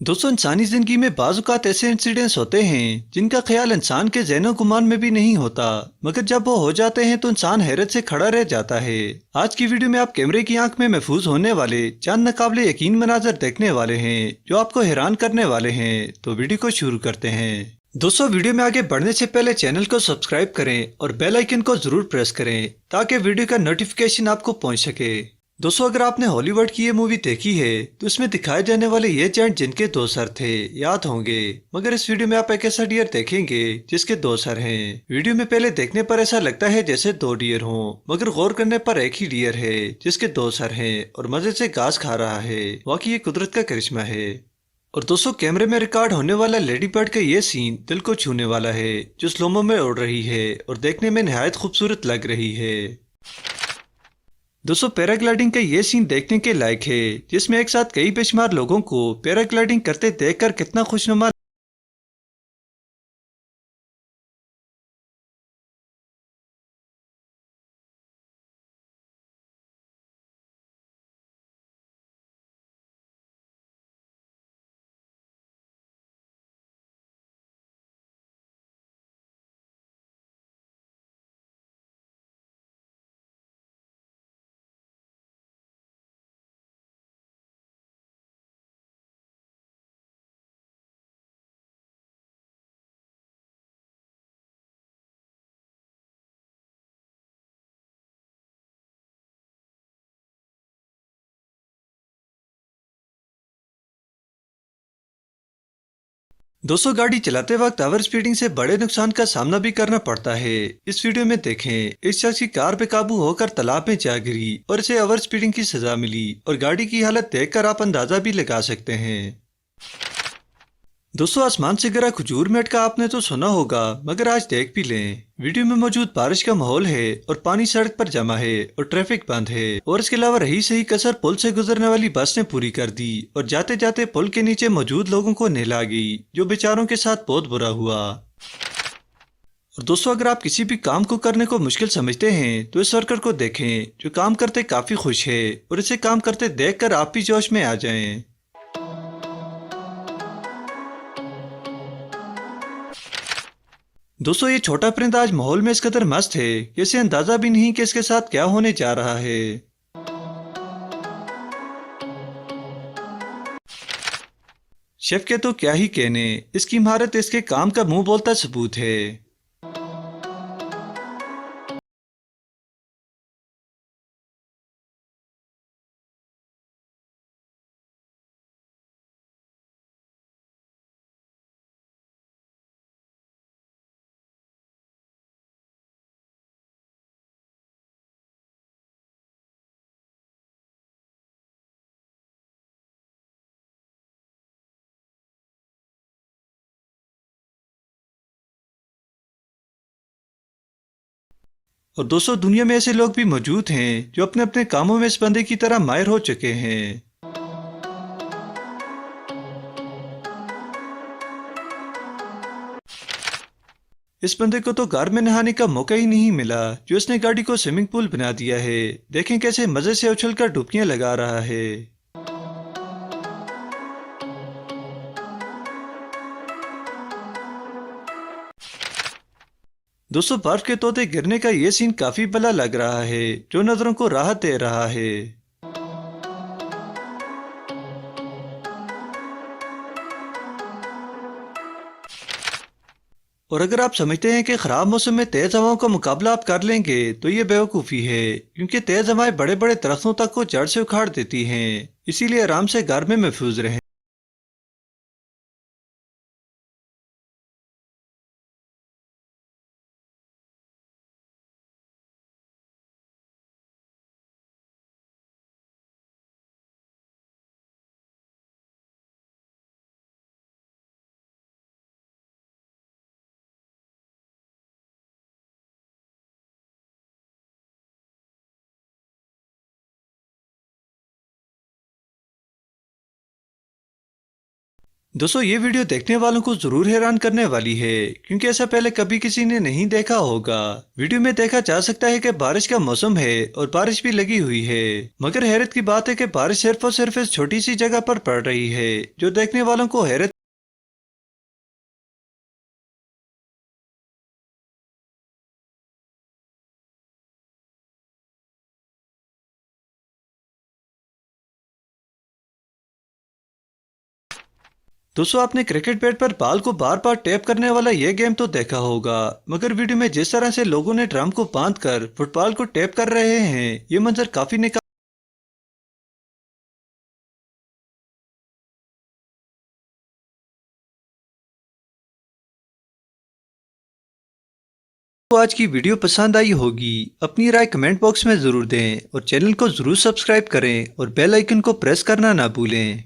दोस्तों, इंसानी जिंदगी में बाज़ औक़ात ऐसे इंसिडेंट्स होते हैं जिनका ख्याल इंसान के ज़हनो गुमान में भी नहीं होता, मगर जब वो हो जाते हैं तो इंसान हैरत से खड़ा रह जाता है। आज की वीडियो में आप कैमरे की आंख में महफूज होने वाले चंद नाकाबिले यकीन मनाजर देखने वाले हैं जो आपको हैरान करने वाले हैं। तो वीडियो को शुरू करते हैं। दोस्तों, वीडियो में आगे बढ़ने से पहले चैनल को सब्सक्राइब करें और बेल आइकन को जरूर प्रेस करें ताकि वीडियो का नोटिफिकेशन आपको पहुंच सके। दोस्तों, अगर आपने हॉलीवुड की ये मूवी देखी है तो इसमें दिखाए जाने वाले ये जायंट जिनके दो सर थे याद होंगे, मगर इस वीडियो में आप एक ऐसा डियर देखेंगे जिसके दो सर हैं। वीडियो में पहले देखने पर ऐसा लगता है जैसे दो डियर हों, मगर गौर करने पर एक ही डियर है जिसके दो सर हैं और मजे से घास खा रहा है। वाकई ये कुदरत का करिश्मा है। और दोस्तों, कैमरे में रिकॉर्ड होने वाला लेडी बर्ड का ये सीन दिल को छूने वाला है, जो स्लोमो में उड़ रही है और देखने में निहायत खूबसूरत लग रही है। दोस्तों, पैराग्लाइडिंग का ये सीन देखने के लायक है, जिसमें एक साथ कई बेशुमार लोगों को पैराग्लाइडिंग करते देखकर कितना खुशनुमा। दोस्तों, गाड़ी चलाते वक्त ओवर स्पीडिंग से बड़े नुकसान का सामना भी करना पड़ता है। इस वीडियो में देखें, इस शख्स की कार बेकाबू होकर तालाब में जा गिरी और इसे ओवर स्पीडिंग की सजा मिली और गाड़ी की हालत देखकर आप अंदाजा भी लगा सकते हैं। दोस्तों, आसमान से गिरा खजूर मेट का आपने तो सुना होगा, मगर आज देख भी लें। वीडियो में मौजूद बारिश का माहौल है और पानी सड़क पर जमा है और ट्रैफिक बंद है, और इसके अलावा रही सही कसर पुल से गुजरने वाली बस ने पूरी कर दी और जाते जाते पुल के नीचे मौजूद लोगों को नहला गई, जो बेचारों के साथ बहुत बुरा हुआ। और दोस्तों, अगर आप किसी भी काम को करने को मुश्किल समझते हैं तो इस वर्कर को देखें जो काम करते काफी खुश है, और इसे काम करते देखकर आप भी जोश में आ जाएं। दोस्तों, ये छोटा परिंदा आज माहौल में इस कदर मस्त है कि इसे अंदाजा भी नहीं कि इसके साथ क्या होने जा रहा है। शेफ के तो क्या ही कहने, इसकी महारत इसके काम का मुंह बोलता सबूत है। और दोस्तों, दुनिया में ऐसे लोग भी मौजूद हैं जो अपने अपने कामों में इस बंदे की तरह माहिर हो चुके हैं। इस बंदे को तो घर में नहाने का मौका ही नहीं मिला, जो इसने गाड़ी को स्विमिंग पूल बना दिया है। देखें कैसे मजे से उछलकर डुबकियां लगा रहा है। दोस्तों, बर्फ के तोते गिरने का ये सीन काफी भला लग रहा है, जो नजरों को राहत दे रहा है। और अगर आप समझते हैं कि खराब मौसम में तेज हवाओं का मुकाबला आप कर लेंगे तो ये बेवकूफ़ी है, क्योंकि तेज हवाएं बड़े बड़े दरख्तों तक को जड़ से उखाड़ देती हैं। इसीलिए आराम से घर में महफूज रहें। दोस्तों ये वीडियो देखने वालों को जरूर हैरान करने वाली है, क्योंकि ऐसा पहले कभी किसी ने नहीं देखा होगा। वीडियो में देखा जा सकता है कि बारिश का मौसम है और बारिश भी लगी हुई है, मगर हैरत की बात है कि बारिश सिर्फ और सिर्फ इस छोटी सी जगह पर पड़ रही है, जो देखने वालों को हैरत। दोस्तों आपने क्रिकेट बैट पर बॉल को बार बार टैप करने वाला यह गेम तो देखा होगा, मगर वीडियो में जिस तरह से लोगों ने ड्रम को बांधकर फुटबॉल को टैप कर रहे हैं, ये मंजर काफी निकाल। तो आज की वीडियो पसंद आई होगी, अपनी राय कमेंट बॉक्स में जरूर दें और चैनल को जरूर सब्सक्राइब करें और बेल आइकन को प्रेस करना ना भूलें।